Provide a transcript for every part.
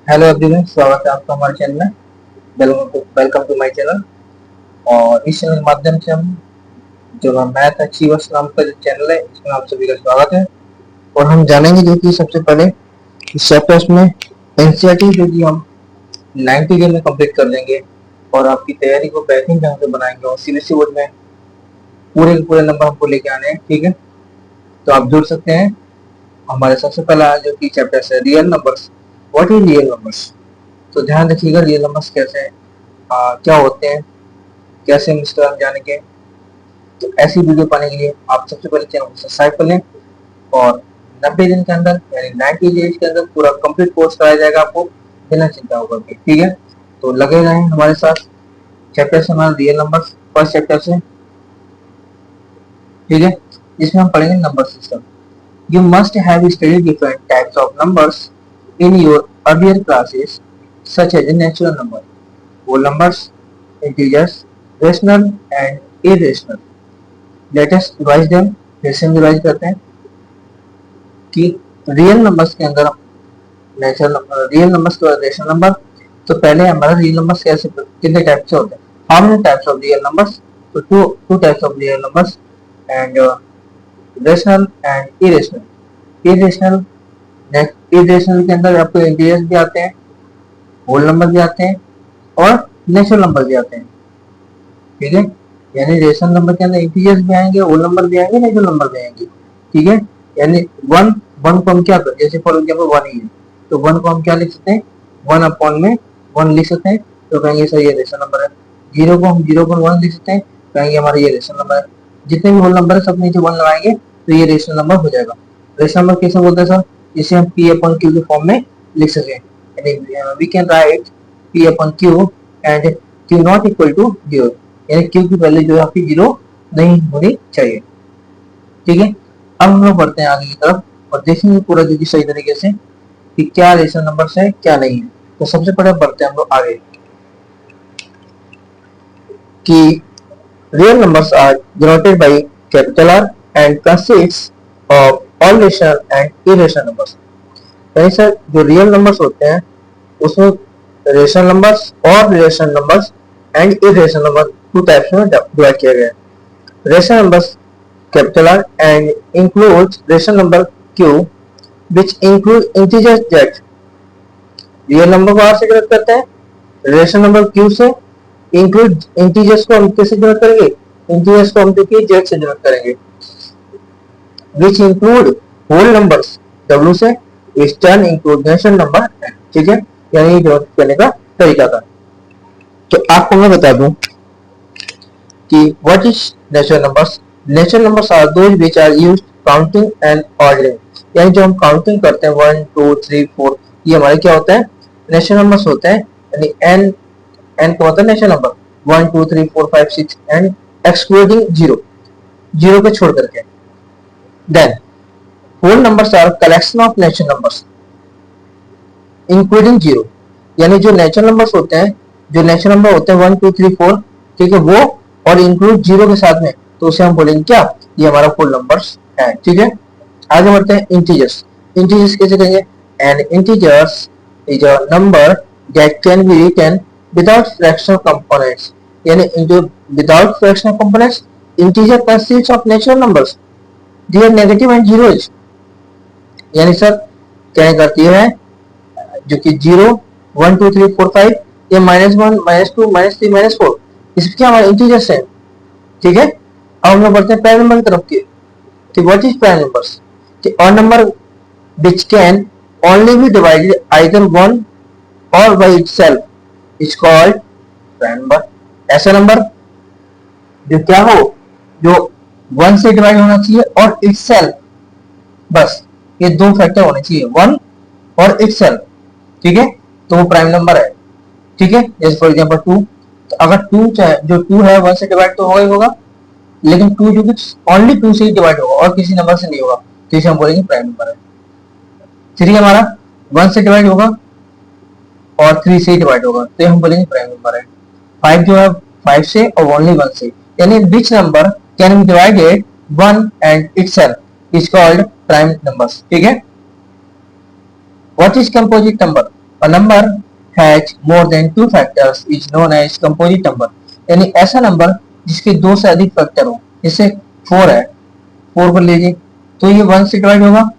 Hello everyone, स्वागत है आपका हमारे चैनल में। Welcome to my channel. और इस चैनल के माध्यम से हम जो मैथ अचीवर्स नाम का जो चैनल है, इसमें आप सभी का स्वागत है। और हम जानेंगे जो कि सबसे पहले इस चैप्टर्स में एनसीईआरटी जो कि हम 90 डे में कंप्लीट कर लेंगे और आपकी तैयारी को बेहतरीन ढंग से बनाएंगे और सीबीएसई बोर्ड में पूरे के पूरे नंबर हमको लेके आने हैं। ठीक है, तो आप जुड़ सकते हैं। हमारे सबसे पहला जो कि चैप्टर है real numbers. What is real numbers? तो ध्यान रखिएगा, रियल नंबर्स कैसे हैं, क्या होते हैं, कैसे हम इसके बारे में जानेंगे। तो ऐसी वीडियो पाने के लिए आप सबसे पहले चैनल को सब्सक्राइब कर लें और 90 दिन के अंदर यानी 90 डेज के अंदर पूरा कंप्लीट कोर्स कराया जाएगा आपको, बिना चिंता होगा कि ठीक है। तो लगे रहें हमारे साथ। चैप्टर से हमारा रियल नंबर्स फर्स्ट चैप्टर से, ठीक है। इसमें हम पढ़ेंगे number system. You must have studied different types of numbers in your earlier classes such as natural number, whole numbers, integers, rational and irrational. Let us revise them. फिर से हम revise करते हैं कि रियल नंबर्स के अंदर real numbers के बाद रेशनल नंबर। तो पहले हमारा रियल नंबर्स कैसे कितने टाइप से होते हैं? How many types of real numbers? तो two types of real numbers and rational and irrational. Irrational irrational के अंदर आपको इंटीजर्स भी आते हैं, होल नंबर भी आते हैं और नेचुरल नंबर भी आते हैं। ठीक है, यानी रेशनल नंबर के अंदर इंटीजर्स भी आएंगे, होल नंबर भी आएंगे, नेचुरल नंबर भी आएंगे। ठीक है, यानी वन को हम क्या करते हैं, जैसे फॉर एग्जांपल 1 ही है तो 1 को हम क्या लिख सकते हैं, 1 अपॉन में 1 लिख सकते हैं, तो कहेंगे सर ये रेशनल नंबर है। 0 को हम 0.1 लिख सकते हैं, कहेंगे हमारा ये रेशनल नंबर है। जितने भी होल नंबर है सब नीचे 1 लगाएंगे तो ये रेशनल नंबर हो जाएगा। रेशनल नंबर कैसे बोलते हैं सर? इसे हम p अपॉन q के फॉर्म में लिख सकें, यानी we can write p upon q and q not equal to 0, यानी q की वैल्यू जो है आपकी 0 नहीं होनी चाहिए। ठीक है, अब हम लोग बढ़ते हैं आगे की तरफ और देखेंगे पूरा जो कि सही तरीके से कि क्या रेशनल नंबर्स है क्या नहीं है। तो सबसे पहले बढ़ते हैं हम लोग आगे कि real numbers are denoted by capital R and consist of all rational and irrational numbers. यानी सर जो रियल नंबर्स होते हैं उसमें रेशनल नंबर्स और relational numbers and irrational number two types में डिवाइड किया गया है। Rational numbers capital R and includes rational number Q which include integers Z। Real number को R से डिनोट करते हैं, रेशनल नंबर Q से, इंक्लूड इंटीजर्स को हम कैसे डिनोट करेंगे, इंटीजर्स को हम देखिए Z से डिनोट करेंगे। which include whole numbers W से, which turn include natural number. ठीक है, यानी डिनोट करने का तरीका था। तो आपको मैं बता दूं कि what is natural numbers? Natural numbers are those which are used counting and ordering। यानी जो हम काउंटिंग करते हैं 1 2 3 4, ये हमारे क्या होता है, नेचुरल नंबर्स होते हैं। यानी n का मतलब नेचुरल नंबर 1 2 3 4 5 6 एंड एक्सक्लूडिंग 0 को छोड़ करके। Then whole numbers are collection of natural numbers including 0। यानी जो नेचुरल नंबर्स होते हैं, जो नेचुरल नंबर होते हैं 1 2 3 4, ठीक है, वो और इंक्लूड 0 के साथ में, तो उसे हम बोलेंगे क्या, ये हमारा फुल नंबर्स है। ठीक है, आगे बढ़ते हैं इंटीजर्स। इंटीजर्स कैसे कहेंगे? And integers is a number that can be written without fractional components. यानी जो without fractional components, integer consist of natural numbers their negative and zeros. यानी सर क्या करती है जो कि 0 1 2 3 4 5 ये -1 -2 -3 -4 इसके हमारे इंटीजर्स हैं। ठीक है, अब हम लोग बढ़ते हैं प्राइम नंबर की तरफ की कि व्हाट इज प्राइम नंबर्स? कि odd number which can only be divided either 1 और by itself is called prime number. ऐसा नंबर जो क्या हो, जो 1 से डिवाइड होना चाहिए और इटसेल्फ, बस ये दो फैक्टर होने चाहिए, 1 और इटसेल्फ। ठीक है, तो वो प्राइम नंबर है। ठीक है, जैसे फॉर एग्जांपल 2, तो अगर 2 जो 2 है 1 से डिवाइड तो होगा ही होगा, लेकिन 2 जो कि ओनली 2 से ही डिवाइड होगा और किसी नंबर से नहीं होगा, तो इसे हम बोलेंगे प्राइम नंबर है। 3 हमारा 1 से डिवाइड होगा और 3 से ही डिवाइड होगा, तो हम बोलेंगे प्राइम नंबर है। 5 जो है 5 से और ओनली 1 से, यानी which number can be divided 1 and itself is called prime numbers. ठीक है, what is composite number? A number has more than 2 factors is known as composite number, यानी ऐसा नंबर जिसके 2 से अधिक फैक्टर हो। जैसे 4 है, 4 पर लीजिए तो ये 1 से डिवाइड होगा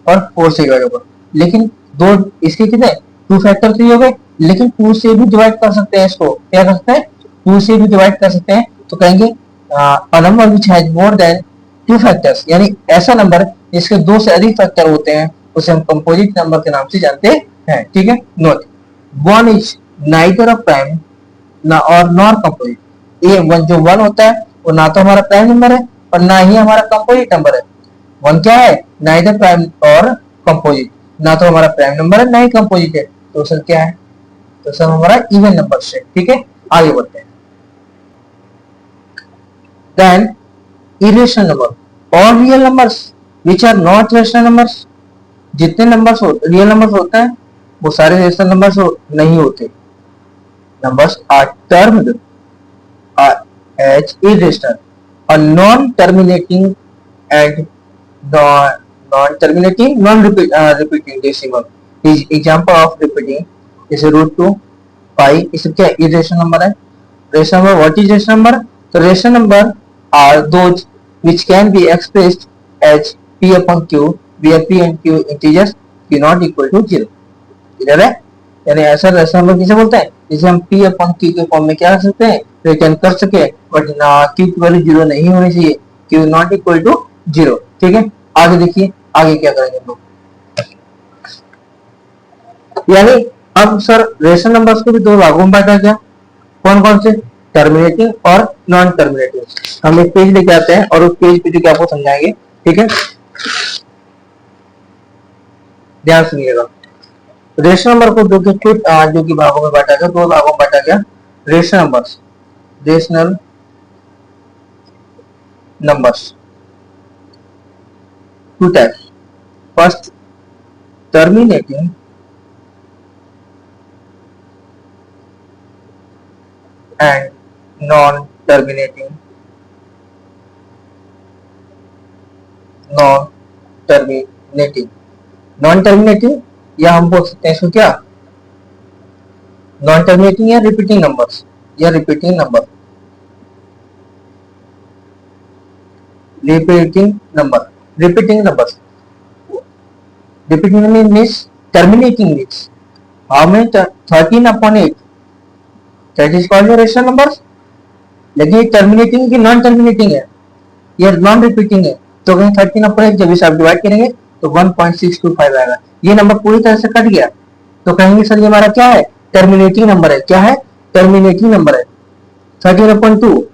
और 4 से डिवाइड होगा, लेकिन दो इसके कितने 2 फैक्टर तो हो गए, लेकिन 2 से भी डिवाइड कर सकते हैं, इसको क्या कर सकते हैं 2 से भी डिवाइड कर सकते हैं। तो कहेंगे a number which has more than 2 factors, यानी ऐसा नंबर जिसके 2 से अधिक फैक्टर होते हैं उसे हम कंपोजिट नंबर के नाम से जानते हैं। ठीक है, note one is neither a prime ना और नॉर कंपोजिट। ये वन जो वन होता है वो ना तो हमारा प्राइम नंबर है और ना ही हमारा कंपोजिट नंबर है। वन क्या है, नाइदर प्राइम और कंपोजिट, ना तो हमारा प्राइम नंबर है ना ही कंपोजिट है, तो सर क्या है, तो सर हमारा इवन नंबर है। ठीक है, आगे बढ़ते हैं। देन इरेशनल नंबर और real numbers which are not rational numbers. जितने नंबर्स रियल नंबर्स होते हैं वो सारे रेशनल नंबर्स नहीं होते। numbers are termed as irrational, a non-terminating and non-terminating, non-repeating decimal is example of repeating is root 2 pi। इसे क्या irrational number है। rational number, what is rational number? So rational number are those which can be expressed as p upon q where p and q integers q not equal to 0। Clear है, यानी ऐसा rational number किसे बोलते हैं जिसे हम p upon q के form में क्या कर सकते हैं, रिटर्न कर सके, बट ना q की वैल्यू 0 नहीं होनी चाहिए, q नॉट इक्वल टू 0। ठीक है, आगे देखिए आगे क्या करेंगे हम लोग। यानी अब सर रेशनल नंबर्स को भी दो भागों में बांटा गया, कौन कौन से, टर्मिनेटिंग और नॉन टर्मिनेटिंग। हम एक पेज लेके आते हैं और उस पेज पे जो आपको समझाएंगे। ठीक है, ध्यान सुनिएगा। रेशनल नंबर को जो कि भागों में बांटा गया, दो भागों में बांटा गया। Rational numbers, rational numbers two types, first terminating and non terminating, non terminating, non terminating या हम बोल सकते हैं इसको क्या, नॉन टर्मिनेटिंग या रिपीटिंग नंबर्स, या repeating number, repeating number, repeating numbers, repeating means terminating means how many 13 upon 8 that is called rational numbers. लेकिन ये टर्मिनेटिंग की नॉन टर्मिनेटिंग है, ये नॉन रिपीटिंग है, तो कहीं 13 upon 8 जब इसे आप डिवाइड करेंगे तो 1.625 आएगा। ये नंबर पूरी तरह से कट गया तो कहेंगे सर ये हमारा क्या है, टर्मिनेटिंग नंबर है। क्या है, टर्मिनेटिंग नंबर है। 13/2,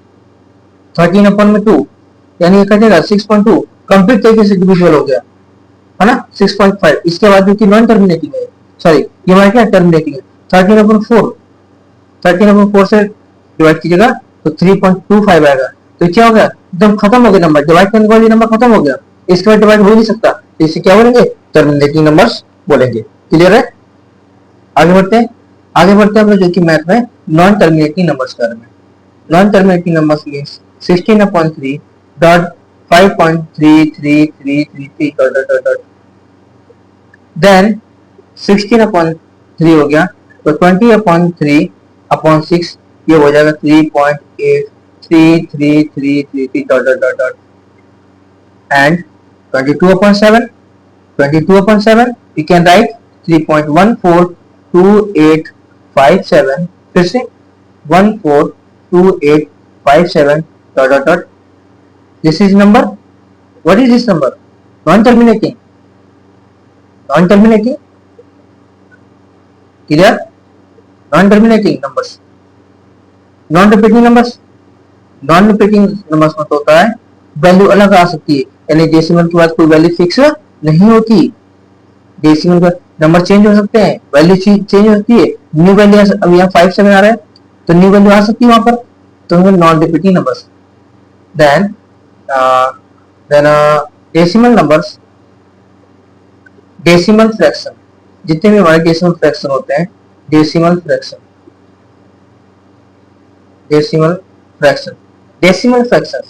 13/2 यानी ये कटेगा 6.2, कंप्लीट तरीके से डिविजिबल हो गया है ना, 6.5। इसके बाद जो कि नॉन टर्मिनेटिंग है, सॉरी ये हमारा क्या टर्मिनेटिंग है, 13/4, 13/4 से डिवाइड कीजिएगा तो 3.25 आएगा। तो क्या हो गया, एकदम खत्म हो गया नंबर, डिवाइड करने के बाद ये नंबर खत्म हो गया, इसके बाद डिवाइड हो नहीं सकता, तो इसे क्या बोलेंगे, टर्मिनेटिंग नंबर्स बोलेंगे। क्लियर है, आगे बढ़ते हैं। आगे बढ़ते हैं हम लोग जो कि मैथ में नॉन टर्मिनेटिंग नंबर्स के बारे में। Non terminating numbers means 16/3 dot 5.3333 dot dot dot, then 16/3 हो गया तो 20/3/6 ये हो जाएगा 3.83333 dot dot dot dot, and 22/7, 22/7 you can write 3.142857, फिर से 142857 dot dot dot, this is number, what is this number, non terminating, non terminating, clear, non terminating numbers. Non repeating numbers, non repeating numbers में तो होता है value अलग आ सकती है, यानी डेसिमल के बाद कोई वैल्यू फिक्स नहीं होती, डेसिमल का नंबर चेंज हो सकते हैं, वैल्यू चेंज हो सकती है, न्यू वैल्यू अब यहाँ 5-7 आ रहा है तो न्यू वैल्यू आ सकती है वहां पर, तो non repeating numbers. Then decimal numbers, decimal fraction, जितने भी हमारे डेसिमल फ्रैक्शन होते हैं, decimal fraction, decimal fraction, decimal fraction,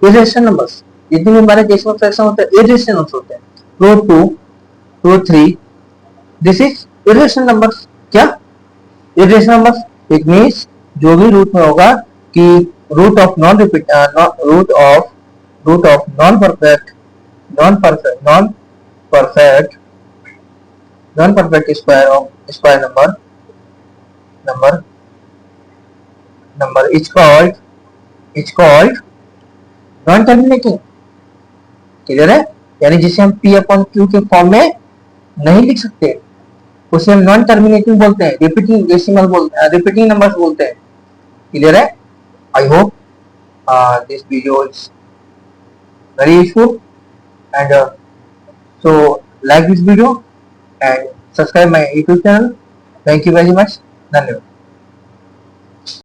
irrational numbers, जितने भी हमारे डेसिमल फ्रैक्शन होते हैं इरेशनल नंबर्स होते हैं, root 2, root 3, this is irrational numbers. क्या इरेशनल नंबर्स? इट मीन्स जो भी रूट में होगा कि root of non repeat root of non perfect square of square number is called non terminating. Clear है? यानी जिसे हम p अपॉन क्यू के फॉर्म में नहीं लिख सकते उसे हम नॉन टर्मिनेटिंग बोलते हैं, रिपीटिंग नंबर्स बोलते हैं। क्लियर है? I hope this video is very useful and so like this video and subscribe my YouTube channel. Thank you very much. धन्यवाद।